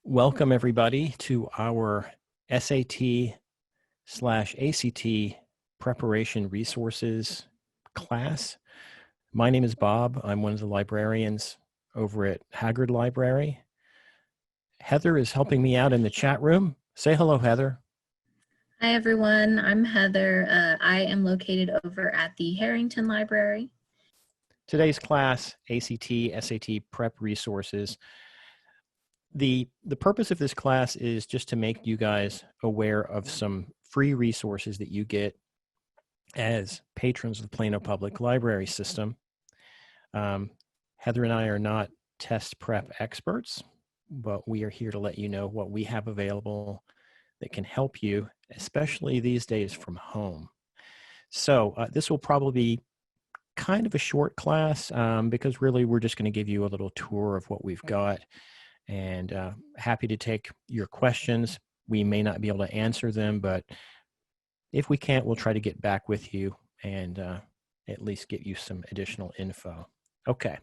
Welcome everybody to our SAT/ACT preparation resources class. My name is Bob. I'm one of the librarians over at Haggard Library. Heather is helping me out in the chat room. Say hello, Heather. Hi everyone, I'm Heather. I am located over at the Harrington Library. Today's class, ACT, SAT prep resources. The purpose of this class is just to make you guys aware of some free resources that you get as patrons of the Plano Public Library system. Heather and I are not test prep experts, but we are here to let you know what we have available that can help you, especially these days from home. So this will probably be kind of a short class because really we're just going to give you a little tour of what we've got. And happy to take your questions. We may not be able to answer them, but if we can't, we'll try to get back with you and at least get you some additional info. Okay.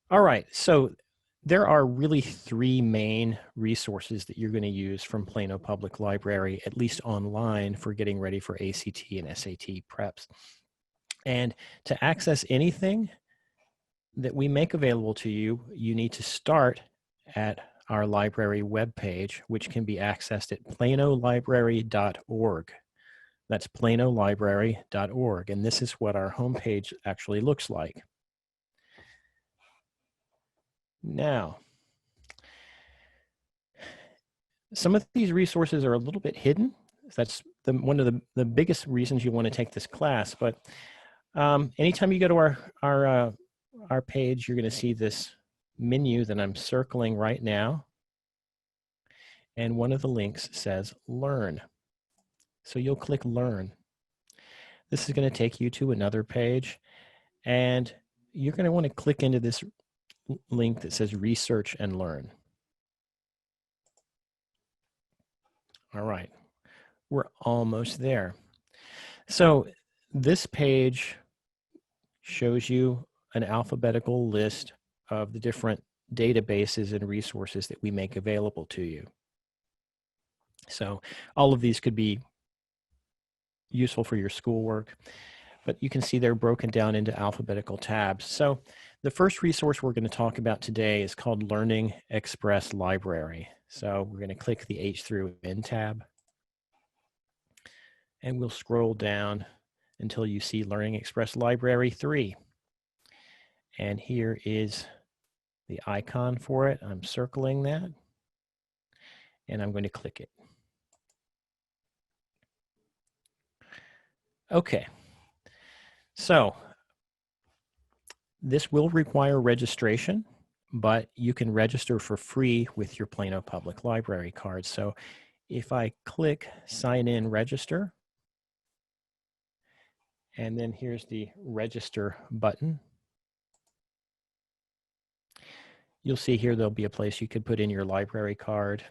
All right. So there are really three main resources that you're going to use from Plano Public Library, at least online, for getting ready for ACT and SAT preps. And to access anything that we make available to you, you need to start at our library webpage, which can be accessed at planolibrary.org. That's planolibrary.org. And this is what our homepage actually looks like. Now, some of these resources are a little bit hidden. That's one of the biggest reasons you want to take this class. But anytime you go to our page, you're going to see this menu that I'm circling right now. And one of the links says Learn. So you'll click Learn. This is going to take you to another page. And you're going to want to click into this link that says Research and Learn. All right. We're almost there. So this page shows you an alphabetical list of the different databases and resources that we make available to you. So all of these could be useful for your schoolwork, but you can see they're broken down into alphabetical tabs. So the first resource we're going to talk about today is called Learning Express Library. So we're going to click the H through N tab, and we'll scroll down until you see Learning Express Library 3. And here is the icon for it. I'm circling that, and I'm going to click it. Okay, so this will require registration, but you can register for free with your Plano Public Library card. So if I click Sign In Register, and then here's the Register button, you'll see here there'll be a place you could put in your library card,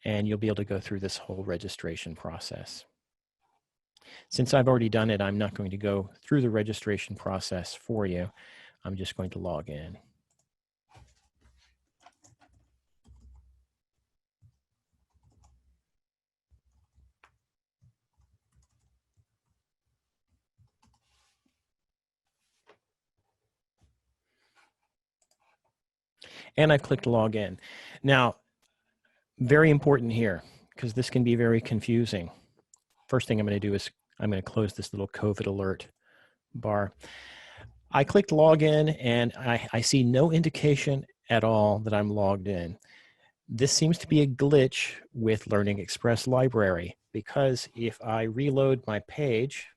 and you'll be able to go through this whole registration process. Since I've already done it, I'm not going to go through the registration process for you. I'm just going to log in. And I've clicked log in. Now, very important here, because this can be very confusing. First thing I'm going to do is I'm going to close this little COVID alert bar. I clicked log in, and I see no indication at all that I'm logged in. This seems to be a glitch with Learning Express Library, because if I reload my page,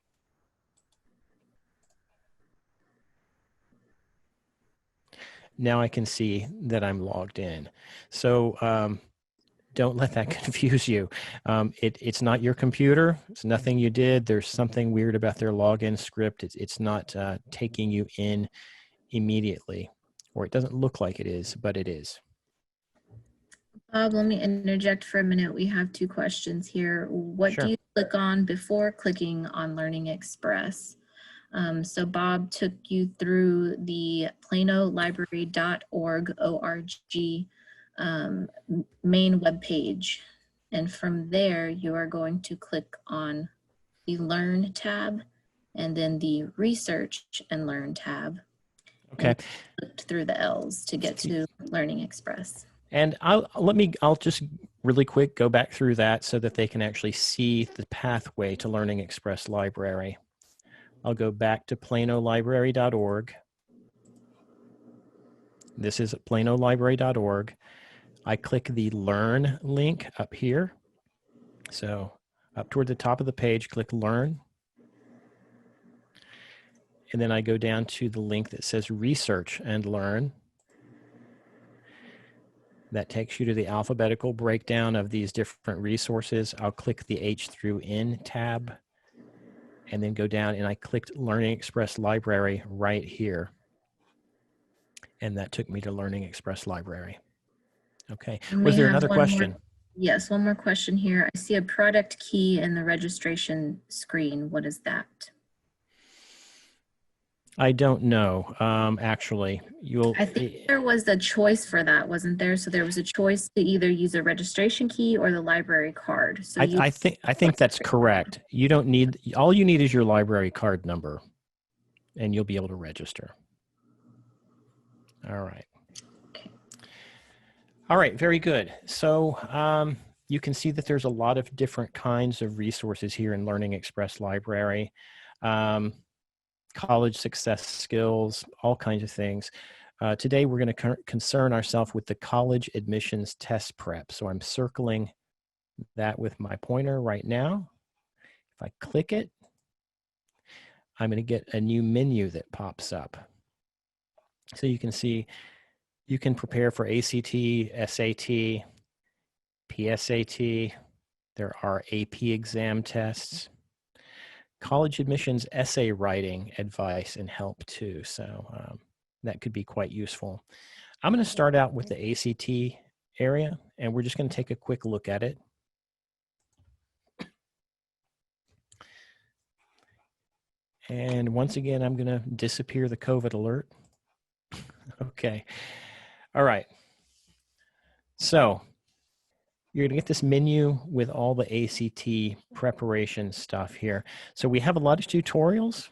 now I can see that I'm logged in. So don't let that confuse you. It's not your computer. It's nothing you did. There's something weird about their login script. It's not taking you in immediately, or it doesn't look like it is, but it is. Bob, let me interject for a minute. We have two questions here. What Sure. do you click on before clicking on Learning Express? So Bob took you through the planolibrary.org main webpage. And from there, you are going to click on the Learn tab and then the Research and Learn tab. Okay. And clicked through the L's to get to Learning Express. And I'll just really quick go back through that so that they can actually see the pathway to Learning Express Library. I'll go back to planolibrary.org. This is planolibrary.org. I click the Learn link up here. So up toward the top of the page, click Learn. And then I go down to the link that says Research and Learn. That takes you to the alphabetical breakdown of these different resources. I'll click the H through N tab and then go down, and I clicked Learning Express Library right here. And that took me to Learning Express Library. Okay, was there another question? Yes, one more question here. I see a product key in the registration screen. What is that? I don't know, actually. I think there was a choice for that, wasn't there? So there was a choice to either use a registration key or the library card. So I think that's correct. You don't need, all you need is your library card number, and you'll be able to register. All right. Okay. All right, very good. So you can see that there's a lot of different kinds of resources here in Learning Express Library. College success skills, all kinds of things. Today, we're going to concern ourselves with the college admissions test prep. So I'm circling that with my pointer right now. If I click it, I'm going to get a new menu that pops up. So you can see you can prepare for ACT, SAT, PSAT. There are AP exam tests. College admissions essay writing advice and help too. So that could be quite useful. I'm going to start out with the ACT area, and we're just going to take a quick look at it. And once again, I'm going to disappear the COVID alert. Okay. All right. So you're going to get this menu with all the ACT preparation stuff here. So we have a lot of tutorials,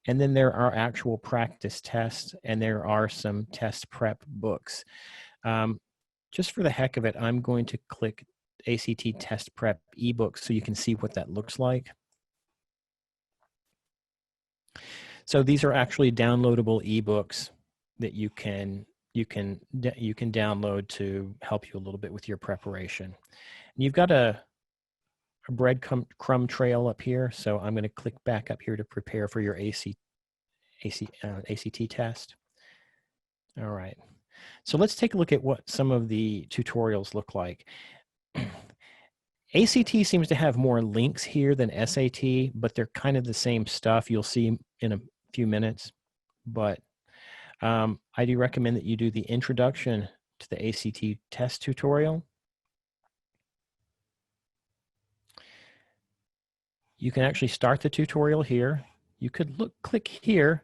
and then there are actual practice tests, and there are some test prep books. Just for the heck of it, I'm going to click ACT test prep ebook so you can see what that looks like. So these are actually downloadable ebooks that you can download to help you a little bit with your preparation. And you've got a breadcrumb trail up here, so I'm going to click back up here to prepare for your ACT test. All right, so let's take a look at what some of the tutorials look like. ACT seems to have more links here than SAT, but they're kind of the same stuff. You'll see in a few minutes, but I do recommend that you do the introduction to the ACT test tutorial. You can actually start the tutorial here. You could click here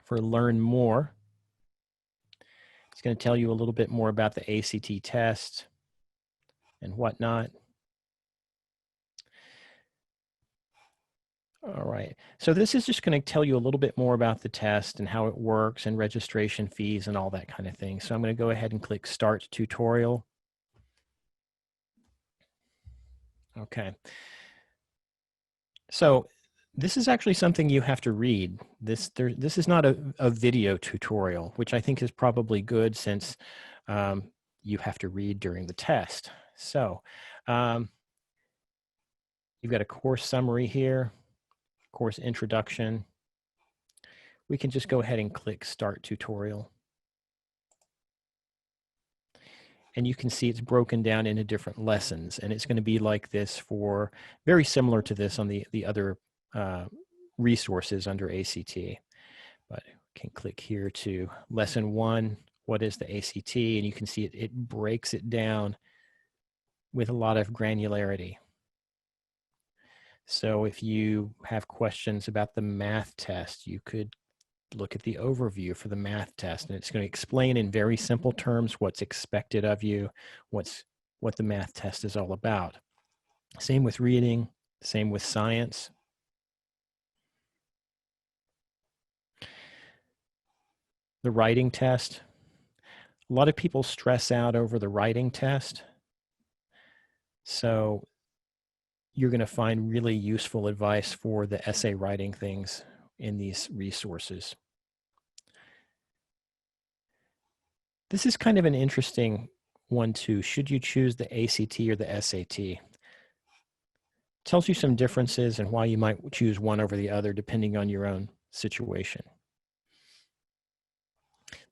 for learn more. It's going to tell you a little bit more about the ACT test and whatnot. All right, so this is just going to tell you a little bit more about the test and how it works and registration fees and all that kind of thing. So I'm going to go ahead and click Start Tutorial. Okay. So this is actually something you have to read. This is not a video tutorial, which I think is probably good since you have to read during the test. So you've got a course summary here. Course introduction. We can just go ahead and click Start Tutorial. And you can see it's broken down into different lessons, and it's going to be like this for, very similar to this on the other resources under ACT. But we can click here to Lesson 1, what is the ACT? And you can see it breaks it down with a lot of granularity. So if you have questions about the math test, you could look at the overview for the math test, and it's going to explain in very simple terms what's expected of you, what the math test is all about. Same with reading, same with science. The writing test. A lot of people stress out over the writing test. So you're going to find really useful advice for the essay writing things in these resources. This is kind of an interesting one too. Should you choose the ACT or the SAT? Tells you some differences and why you might choose one over the other depending on your own situation.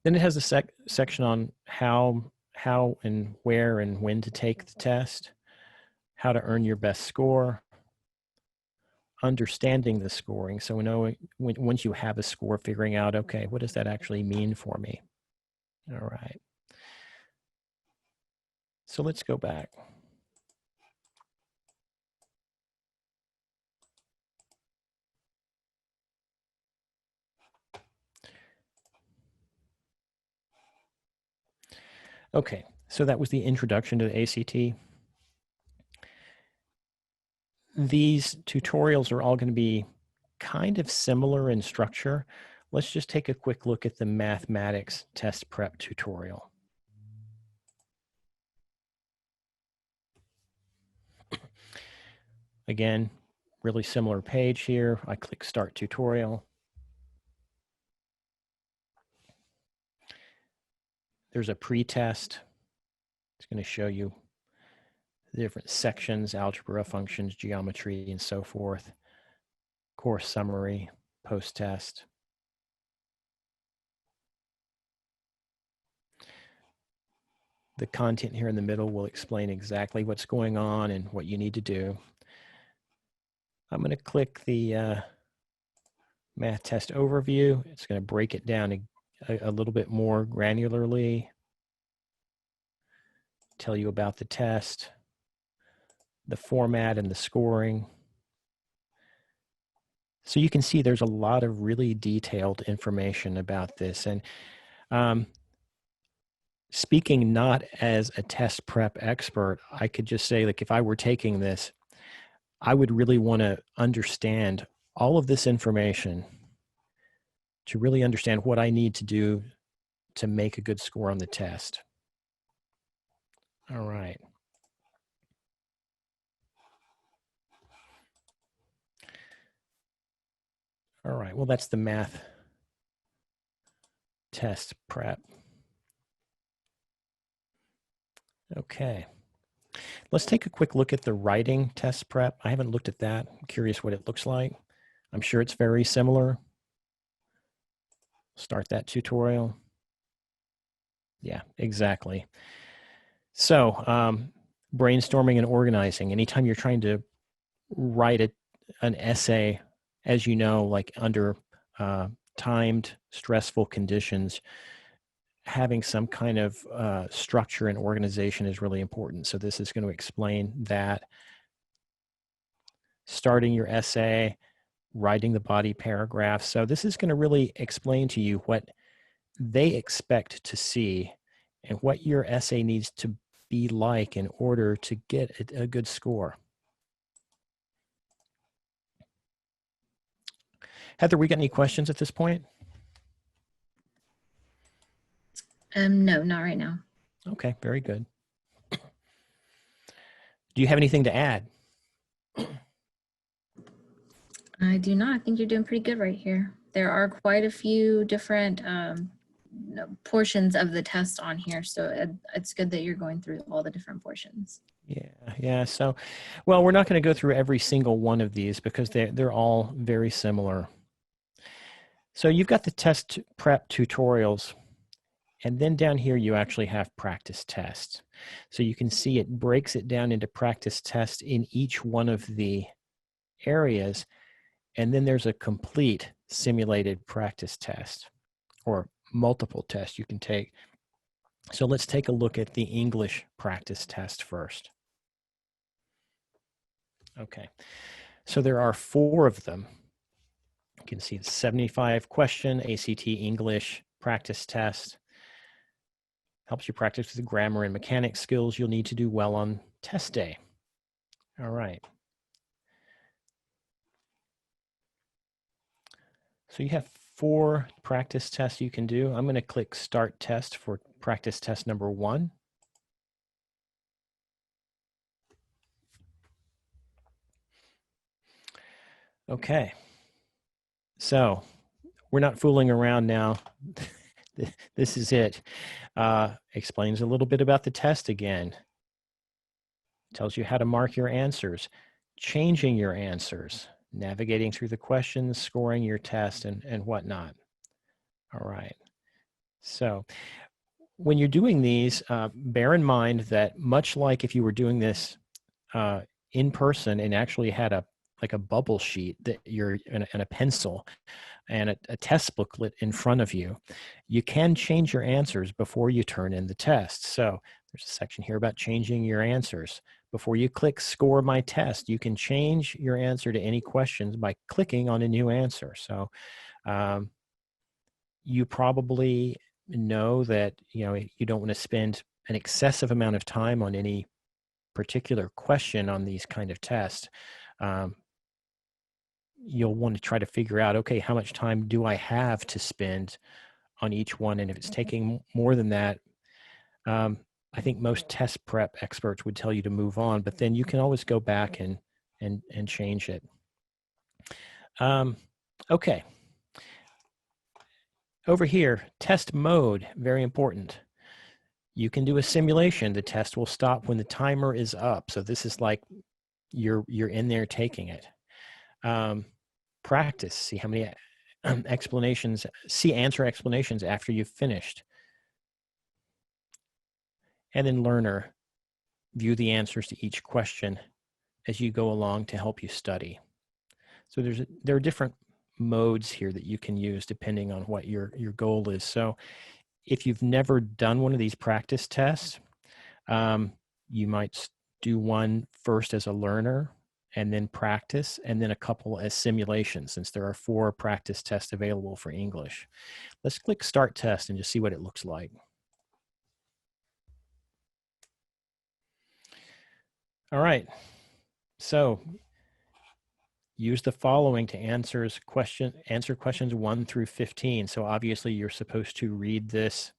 Then it has a section on how and where and when to take the test, how to earn your best score, understanding the scoring. So once you have a score, figuring out, okay, what does that actually mean for me? All right. So let's go back. Okay, so that was the introduction to the ACT. These tutorials are all going to be kind of similar in structure. Let's just take a quick look at the mathematics test prep tutorial. Again, really similar page here. I click Start Tutorial. There's a pre-test. It's going to show you the different sections, algebra, functions, geometry, and so forth. Course summary, post-test. The content here in the middle will explain exactly what's going on and what you need to do. I'm going to click the math test overview. It's going to break it down a little bit more granularly, tell you about the test, the format and the scoring. So you can see there's a lot of really detailed information about this. And speaking not as a test prep expert, I could just say, like, if I were taking this, I would really want to understand all of this information to really understand what I need to do to make a good score on the test. All right. All right, well, that's the math test prep. Okay. Let's take a quick look at the writing test prep. I haven't looked at that. I'm curious what it looks like. I'm sure it's very similar. Start that tutorial. Yeah, exactly. So brainstorming and organizing. Anytime you're trying to write an essay, as you know, like under timed, stressful conditions, having some kind of structure and organization is really important. So this is going to explain that. Starting your essay, writing the body paragraph. So this is going to really explain to you what they expect to see and what your essay needs to be like in order to get a good score. Heather, we got any questions at this point? No, not right now. Okay, very good. Do you have anything to add? I do not. I think you're doing pretty good right here. There are quite a few different portions of the test on here, so it's good that you're going through all the different portions. Yeah. So, well, we're not going to go through every single one of these because they're all very similar. So you've got the test prep tutorials, and then down here you actually have practice tests. So you can see it breaks it down into practice tests in each one of the areas, and then there's a complete simulated practice test or multiple tests you can take. So let's take a look at the English practice test first. Okay, So there are 4 of them. You can see the 75 question ACT English practice test. Helps you practice the grammar and mechanics skills you'll need to do well on test day. All right. So you have 4 practice tests you can do. I'm going to click Start Test for practice test number 1. Okay. So we're not fooling around now. This is it. Explains a little bit about the test again. Tells you how to mark your answers, changing your answers, navigating through the questions, scoring your test, and whatnot. All right. So when you're doing these, bear in mind that much like if you were doing this in person and actually had a bubble sheet that you're and a pencil and a test booklet in front of you, you can change your answers before you turn in the test. So there's a section here about changing your answers. Before you click Score My Test, you can change your answer to any questions by clicking on a new answer. So you probably know that you don't want to spend an excessive amount of time on any particular question on these kind of tests. You'll want to try to figure out, okay, how much time do I have to spend on each one? And if it's taking more than that, I think most test prep experts would tell you to move on, but then you can always go back and change it. Okay. Over here, test mode, very important. You can do a simulation. The test will stop when the timer is up. So this is like you're in there taking it. Practice, see how many explanations, answer explanations after you've finished. And then learner, view the answers to each question as you go along to help you study. So there are different modes here that you can use depending on what your goal is. So if you've never done one of these practice tests, you might do one first as a learner and then practice, and then a couple as simulations, since there are 4 practice tests available for English. Let's click Start Test and just see what it looks like. All right, so use the following to answer questions 1 through 15. So obviously you're supposed to read this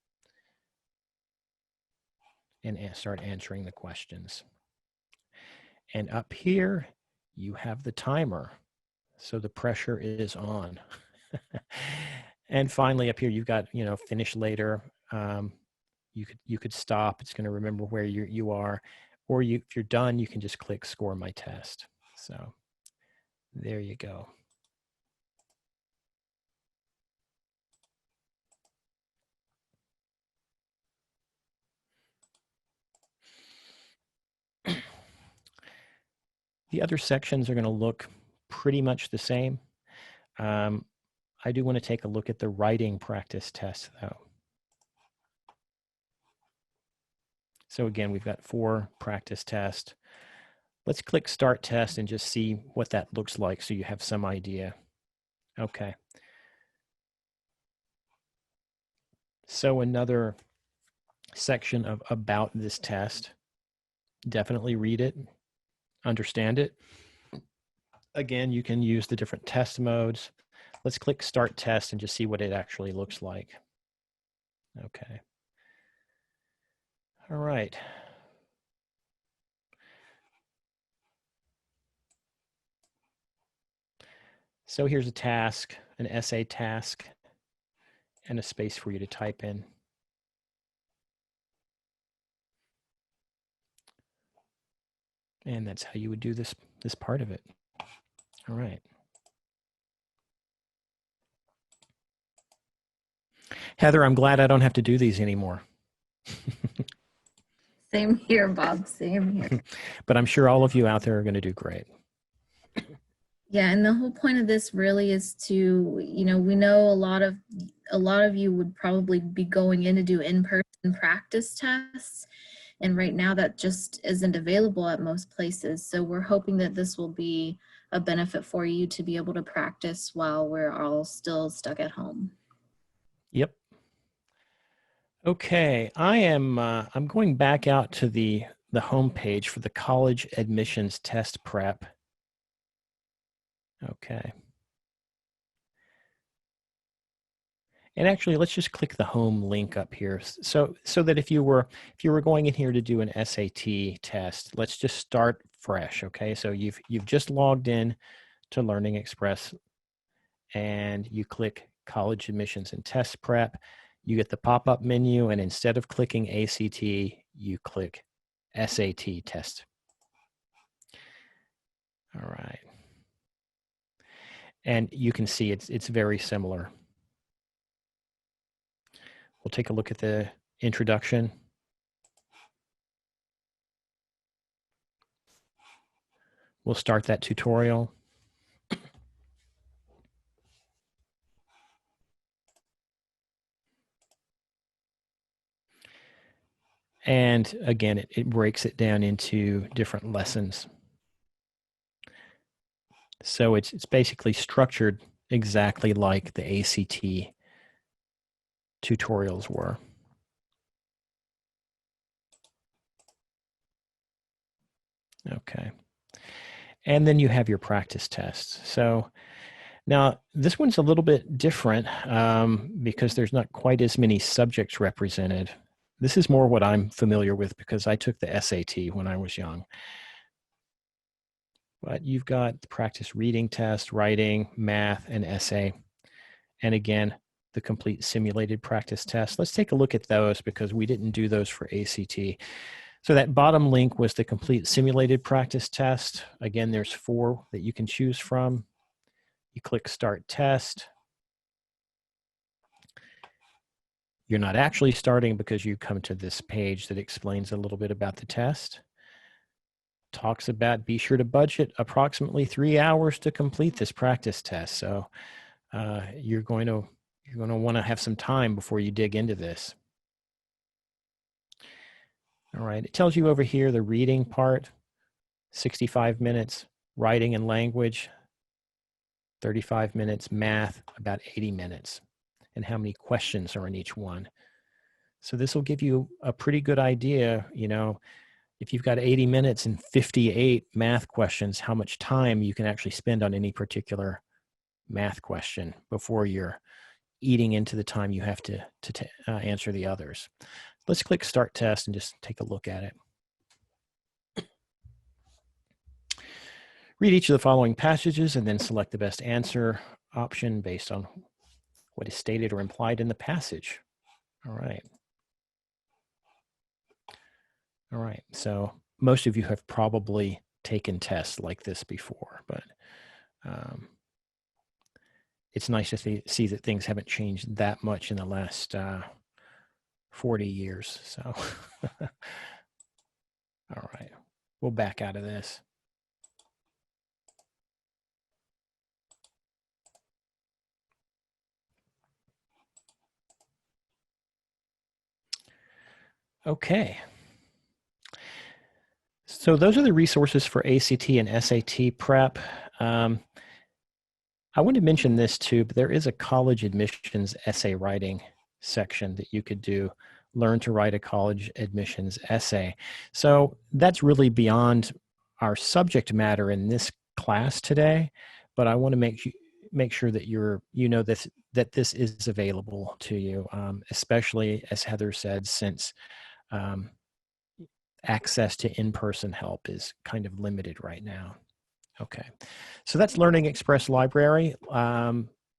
and start answering the questions. And up here, you have the timer. So the pressure is on. And finally up here, you've got, finish later. You could stop. It's going to remember where you are. Or if you're done, you can just click Score My Test. So there you go. The other sections are going to look pretty much the same. I do want to take a look at the writing practice test, though. So again, we've got 4 practice tests. Let's click Start Test and just see what that looks like so you have some idea. Okay. So another section of about this test. Definitely read it, understand it. Again, you can use the different test modes. Let's click Start Test and just see what it actually looks like. Okay. All right. So here's a task, an essay task, and a space for you to type in. And that's how you would do this part of it. All right. Heather, I'm glad I don't have to do these anymore. Same here, Bob, same here. But I'm sure all of you out there are going to do great. Yeah, and the whole point of this really is to, we know a lot of you would probably be going in to do in-person practice tests. And right now that just isn't available at most places. So we're hoping that this will be a benefit for you to be able to practice while we're all still stuck at home. Yep. Okay, I'm going back out to the home page for the college admissions test prep. Okay. And actually, let's just click the home link up here. So that if you were going in here to do an SAT test, let's just start fresh. Okay, so you've just logged in to Learning Express, and you click College Admissions and Test Prep. You get the pop-up menu, and instead of clicking ACT, you click SAT test. All right, and you can see it's very similar. We'll take a look at the introduction. We'll start that tutorial. And again, it breaks it down into different lessons. So it's basically structured exactly like the ACT tutorials were. Okay. And then you have your practice tests. So now this one's a little bit different because there's not quite as many subjects represented. This is more what I'm familiar with because I took the SAT when I was young. But you've got the practice reading test, writing, math, and essay. And again, the complete simulated practice test. Let's take a look at those because we didn't do those for ACT. So that bottom link was the complete simulated practice test. Again, there's 4 that you can choose from. You click Start Test. You're not actually starting because you come to this page that explains a little bit about the test. Talks about be sure to budget approximately 3 hours to complete this practice test. So you're going to want to have some time before you dig into this. All right, it tells you over here the reading part, 65 minutes, writing and language, 35 minutes, math, about 80 minutes, and how many questions are in each one. So this will give you a pretty good idea, you know, if you've got 80 minutes and 58 math questions, how much time you can actually spend on any particular math question before you're eating into the time you have to answer the others. Let's click Start Test and just take a look at it. Read each of the following passages and then select the best answer option based on what is stated or implied in the passage. All right. All right, so most of you have probably taken tests like this before, but it's nice to see that things haven't changed that much in the last 40 years. So, all right, we'll back out of this. Okay. So those are the resources for ACT and SAT prep. I want to mention this too, but there is a college admissions essay writing section that you could do, learn to write a college admissions essay. So that's really beyond our subject matter in this class today, but I want to make sure that you know that this is available to you, especially as Heather said, since access to in-person help is kind of limited right now. Okay, so that's Learning Express Library.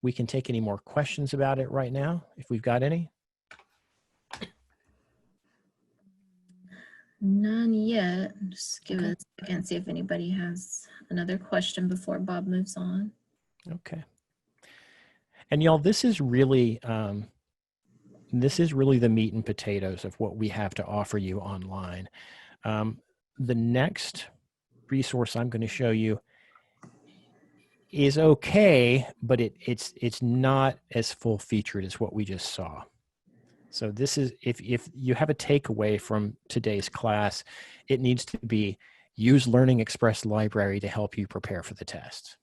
We can take any more questions about it right now, if we've got any. None yet. Just give it a second, see if anybody has another question before Bob moves on. Okay. And y'all, this is really the meat and potatoes of what we have to offer you online. The next resource I'm going to show you is okay, but it's not as full featured as what we just saw. So this is, if you have a takeaway from today's class, it needs to be use Learning Express Library to help you prepare for the test.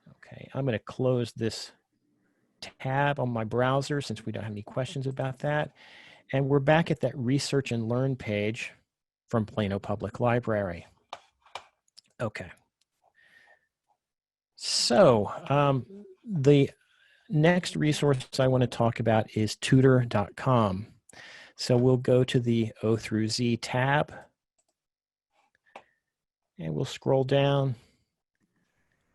Okay, I'm going to close this tab on my browser since we don't have any questions about that. And we're back at that Research and Learn page from Plano Public Library. Okay. So the next resource I want to talk about is Tutor.com. So we'll go to the O through Z tab and we'll scroll down.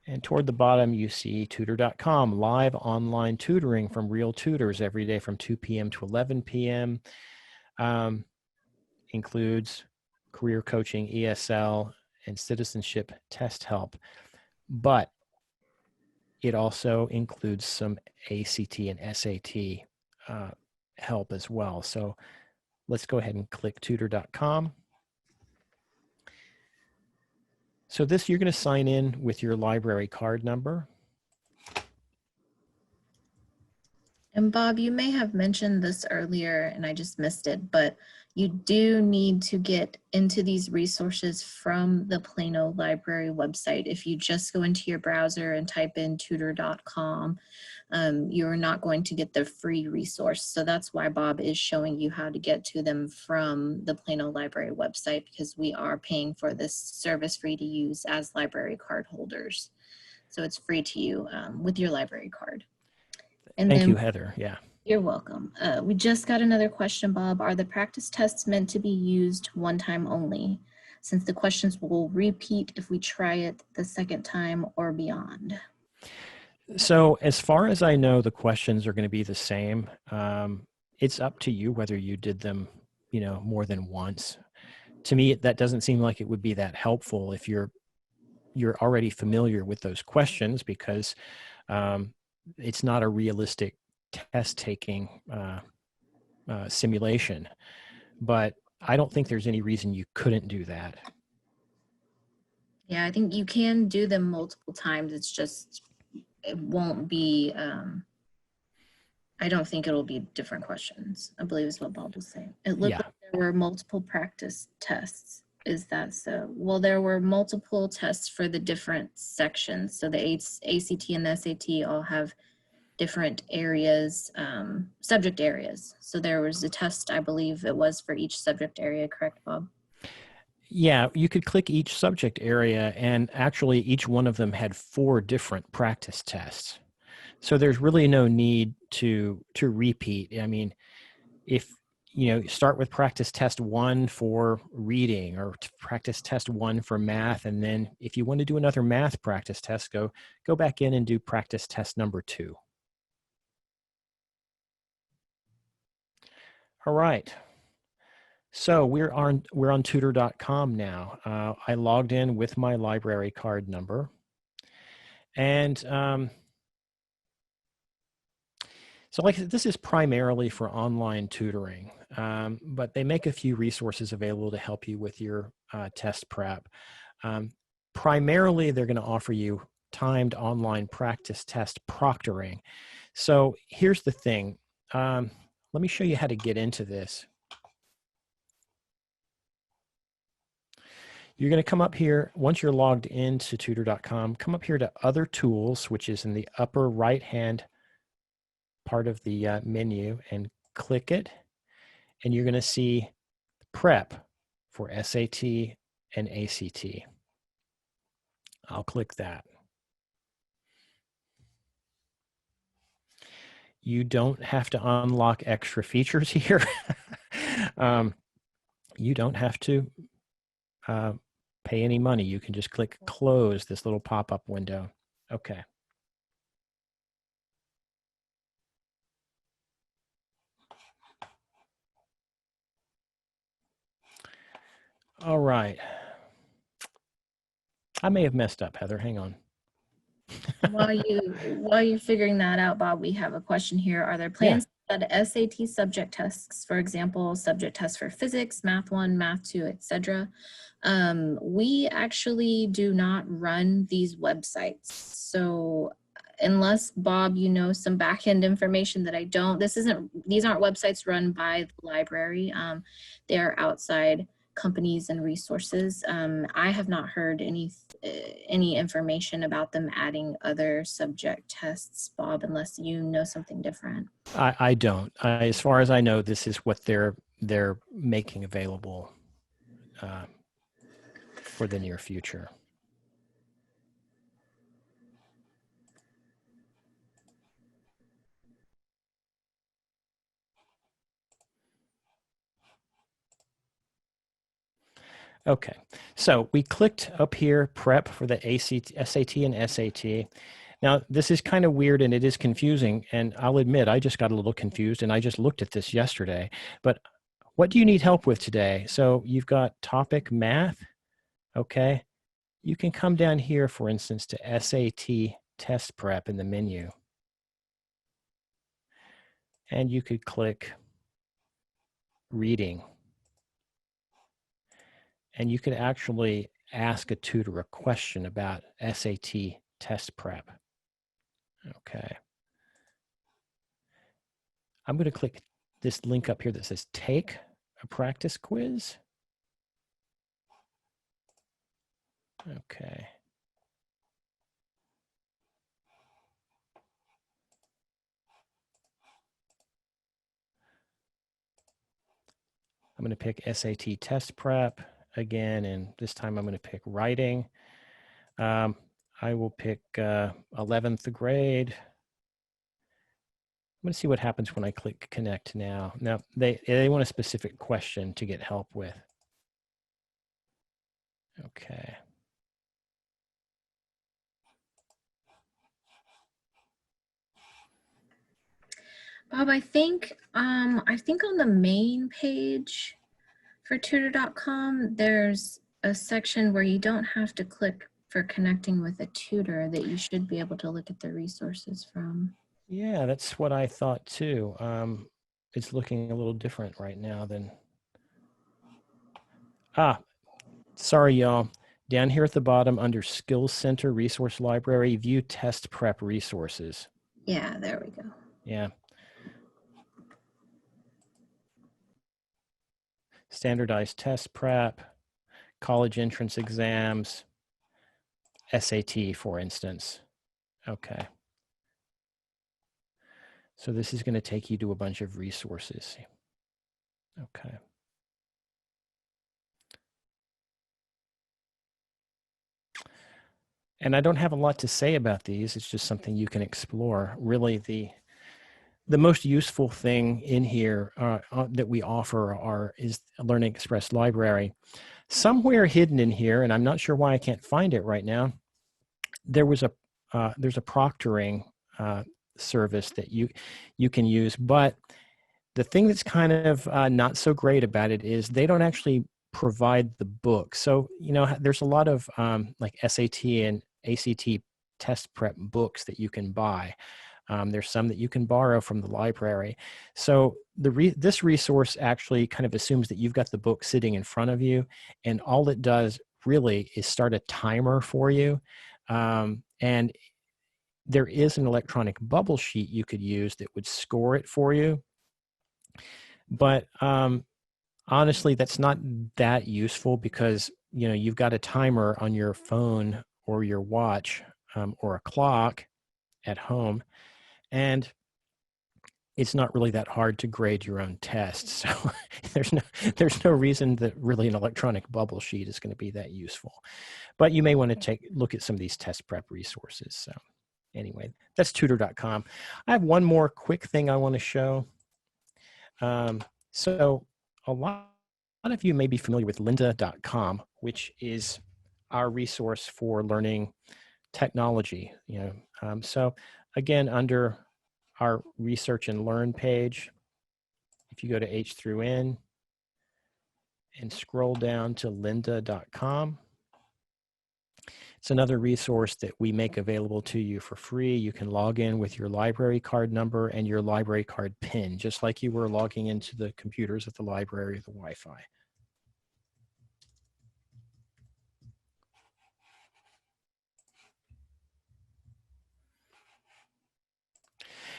And toward the bottom, you see Tutor.com, live online tutoring from real tutors every day from 2 p.m. to 11 p.m. Includes career coaching, ESL, and citizenship test help. But it also includes some ACT and SAT help as well. So let's go ahead and click Tutor.com. So this, you're going to sign in with your library card number. And Bob, you may have mentioned this earlier and I just missed it, but you do need to get into these resources from the Plano Library website. If you just go into your browser and type in tutor.com, you're not going to get the free resource. So that's why Bob is showing you how to get to them from the Plano Library website, because we are paying for this service free to use as library card holders. So it's free to you with your library card. And Thank you, Heather. Yeah. You're welcome. We just got another question, Bob. Are the practice tests meant to be used one time only, since the questions will repeat if we try it the second time or beyond? So as far as I know, the questions are going to be the same. It's up to you whether you did them, more than once. To me, that doesn't seem like it would be that helpful if you're already familiar with those questions, because it's not a realistic test taking simulation. But I don't think there's any reason you couldn't do that. Yeah, I think you can do them multiple times. It's just, it won't be, I don't think it'll be different questions, I believe is what Bob was saying. It looked like there were multiple practice tests. Is that so? Well, there were multiple tests for the different sections. So the ACT and the SAT all have different areas, subject areas. So there was a test, I believe it was for each subject area, correct, Bob? Yeah, you could click each subject area, and actually each one of them had 4 different practice tests. So there's really no need to repeat. I mean, if start with practice test 1 for reading, or practice test 1 for math, and then if you want to do another math practice test, go back in and do practice test number 2. All right. So we're on tutor.com now. I logged in with my library card number, and so like this is primarily for online tutoring, but they make a few resources available to help you with your test prep. Primarily, they're going to offer you timed online practice test proctoring. So here's the thing. Let me show you how to get into this. You're going to come up here, once you're logged into tutor.com, come up here to Other Tools, which is in the upper right-hand part of the menu, and click it. And you're going to see Prep for SAT and ACT. I'll click that. You don't have to unlock extra features here. You don't have to pay any money. You can just click close this little pop-up window. Okay. All right. I may have messed up, Heather. Hang on. While you're figuring that out, Bob, we have a question here. Are there plans that SAT subject tests, for example, subject tests for physics, math 1, math 2, etc.? We actually do not run these websites. So unless, Bob, you know some back-end information that I don't, these aren't websites run by the library. They are outside companies and resources. I have not heard any information about them adding other subject tests, Bob, unless you know something different. I don't. As far as I know, this is what they're making available for the near future. Okay, so we clicked up here, prep for the SAT and SAT. Now, this is kind of weird and it is confusing, and I'll admit I just got a little confused and I just looked at this yesterday. But what do you need help with today? So you've got topic math, okay? You can come down here, for instance, to SAT test prep in the menu. And you could click reading. And you could actually ask a tutor a question about SAT test prep. Okay. I'm going to click this link up here that says take a practice quiz. Okay. I'm going to pick SAT test prep again, and this time I'm going to pick writing. I will pick 11th grade. I'm going to see what happens when I click connect now. Now, they want a specific question to get help with. Okay. Bob, I think on the main page for tutor.com, there's a section where you don't have to click for connecting with a tutor, that you should be able to look at the resources from. Yeah, that's what I thought too. It's looking a little different right now than. Sorry, y'all. Down here at the bottom under Skills Center Resource Library, view test prep resources. Yeah, there we go. Yeah. Standardized test prep, college entrance exams, SAT, for instance. Okay. So this is going to take you to a bunch of resources. Okay. And I don't have a lot to say about these. It's just something you can explore. Really, the most useful thing in here that we offer is a Learning Express library. Somewhere hidden in here, and I'm not sure why I can't find it right now, there's a proctoring service that you can use. But the thing that's kind of not so great about it is they don't actually provide the book. So, there's a lot of like SAT and ACT test prep books that you can buy. There's some that you can borrow from the library. So this resource actually kind of assumes that you've got the book sitting in front of you, and all it does really is start a timer for you. And there is an electronic bubble sheet you could use that would score it for you. But honestly, that's not that useful because, you've got a timer on your phone or your watch or a clock at home. And it's not really that hard to grade your own tests. So there's no reason that really an electronic bubble sheet is going to be that useful. But you may want to look at some of these test prep resources. So anyway, that's tutor.com. I have one more quick thing I want to show. So a lot of you may be familiar with lynda.com, which is our resource for learning technology. So again, under our research and learn page, if you go to H through N and scroll down to lynda.com, it's another resource that we make available to you for free. You can log in with your library card number and your library card PIN, just like you were logging into the computers at the library or the Wi-Fi.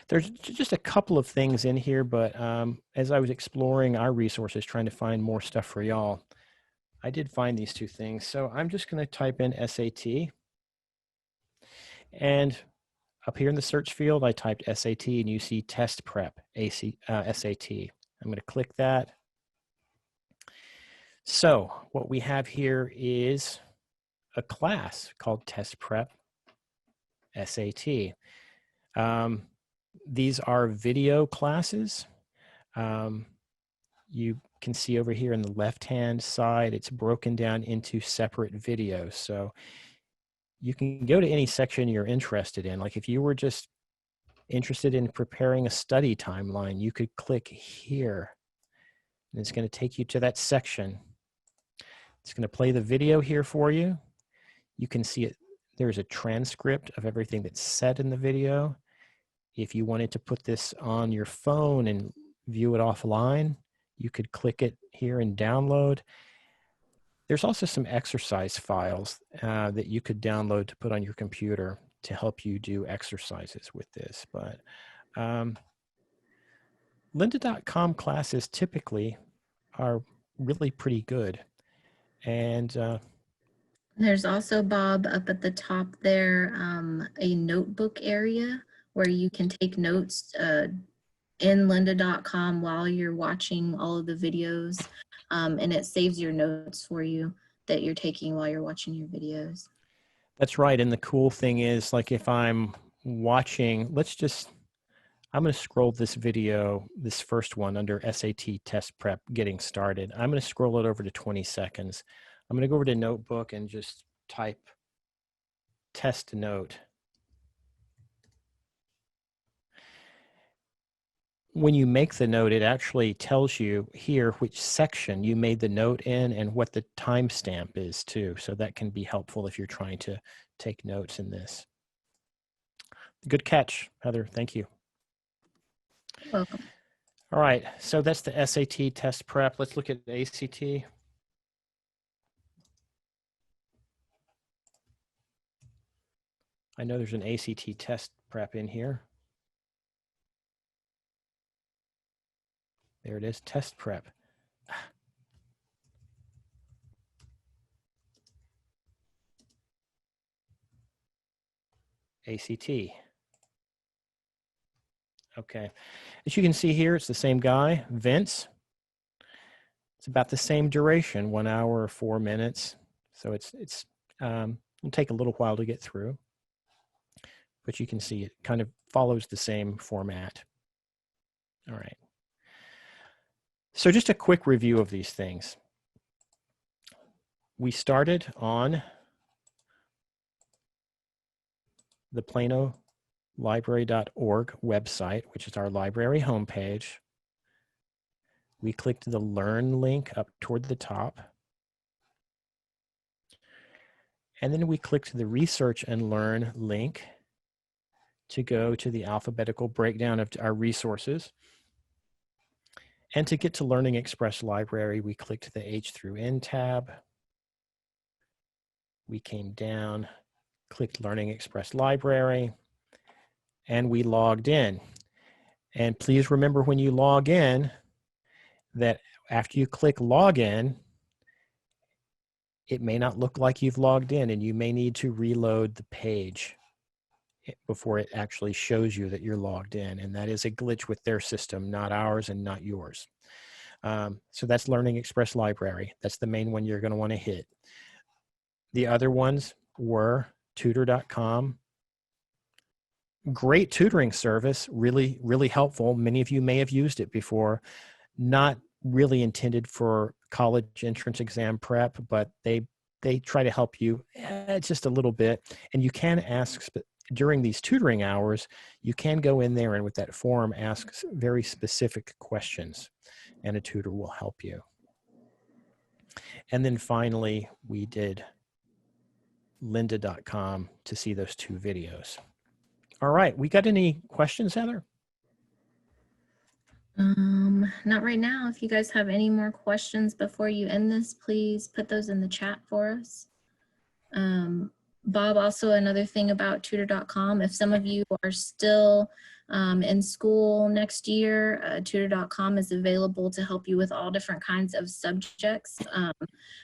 There's just a couple of things in here, but as I was exploring our resources, trying to find more stuff for y'all, I did find these two things. So I'm just going to type in SAT. And up here in the search field, I typed SAT and you see test prep SAT. I'm going to click that. So what we have here is a class called test prep SAT. These are video classes. You can see over here in the left-hand side, it's broken down into separate videos. So you can go to any section you're interested in. Like if you were just interested in preparing a study timeline, you could click here. And it's going to take you to that section. It's going to play the video here for you. You can see it. There's a transcript of everything that's said in the video. If you wanted to put this on your phone and view it offline, you could click it here and download. There's also some exercise files that you could download to put on your computer to help you do exercises with this. But Lynda.com classes typically are really pretty good. And there's also, Bob, up at the top there, a notebook area where you can take notes in lynda.com while you're watching all of the videos, and it saves your notes for you that you're taking while you're watching your videos. that's right. And the cool thing is, like if I'm watching, I'm going to scroll this video, this first one under SAT test prep getting started. I'm going to scroll it over to 20 seconds. I'm going to go over to Notebook and just type test note. When you make the note, it actually tells you here which section you made the note in and what the timestamp is too. So that can be helpful if you're trying to take notes in this. Good catch, Heather. Thank you. You're welcome. All right, so that's the SAT test prep. Let's look at the ACT. I know there's an ACT test prep in here. There it is, test prep. ACT. Okay, as you can see here, it's the same guy, Vince. It's about the same duration, 1 hour or 4 minutes. So it'll take a little while to get through, but you can see it kind of follows the same format. All right. So just a quick review of these things. We started on the Plano library.org website, which is our library homepage. We clicked the Learn link up toward the top. And then we clicked the Research and Learn link to go to the alphabetical breakdown of our resources. And to get to Learning Express Library, we clicked the H through N tab. We came down, clicked Learning Express Library, and we logged in. And please remember when you log in that after you click Login, it may not look like you've logged in and you may need to reload the page before it actually shows you that you're logged in. And that is a glitch with their system, not ours and not yours. So that's Learning Express Library. That's the main one you're going to want to hit. The other ones were Tutor.com. Great tutoring service, really, really helpful. Many of you may have used it before. Not really intended for college entrance exam prep, but they try to help you just a little bit. And you can ask during these tutoring hours, you can go in there and with that form ask very specific questions, and a tutor will help you. And then finally, we did Lynda.com to see those 2 videos. All right, we got any questions, Heather? Not right now. If you guys have any more questions before you end this, please put those in the chat for us. Bob, also another thing about tutor.com, if some of you are still in school next year, tutor.com is available to help you with all different kinds of subjects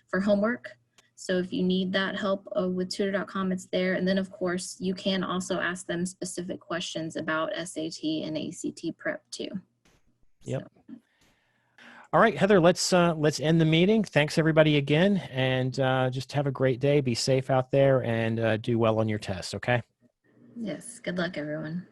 for homework. So if you need that help with tutor.com, it's there. And then of course, you can also ask them specific questions about SAT and ACT prep too. Yep. So. All right, Heather, let's end the meeting. Thanks everybody again, and just have a great day. Be safe out there and do well on your test, okay? Yes, good luck everyone.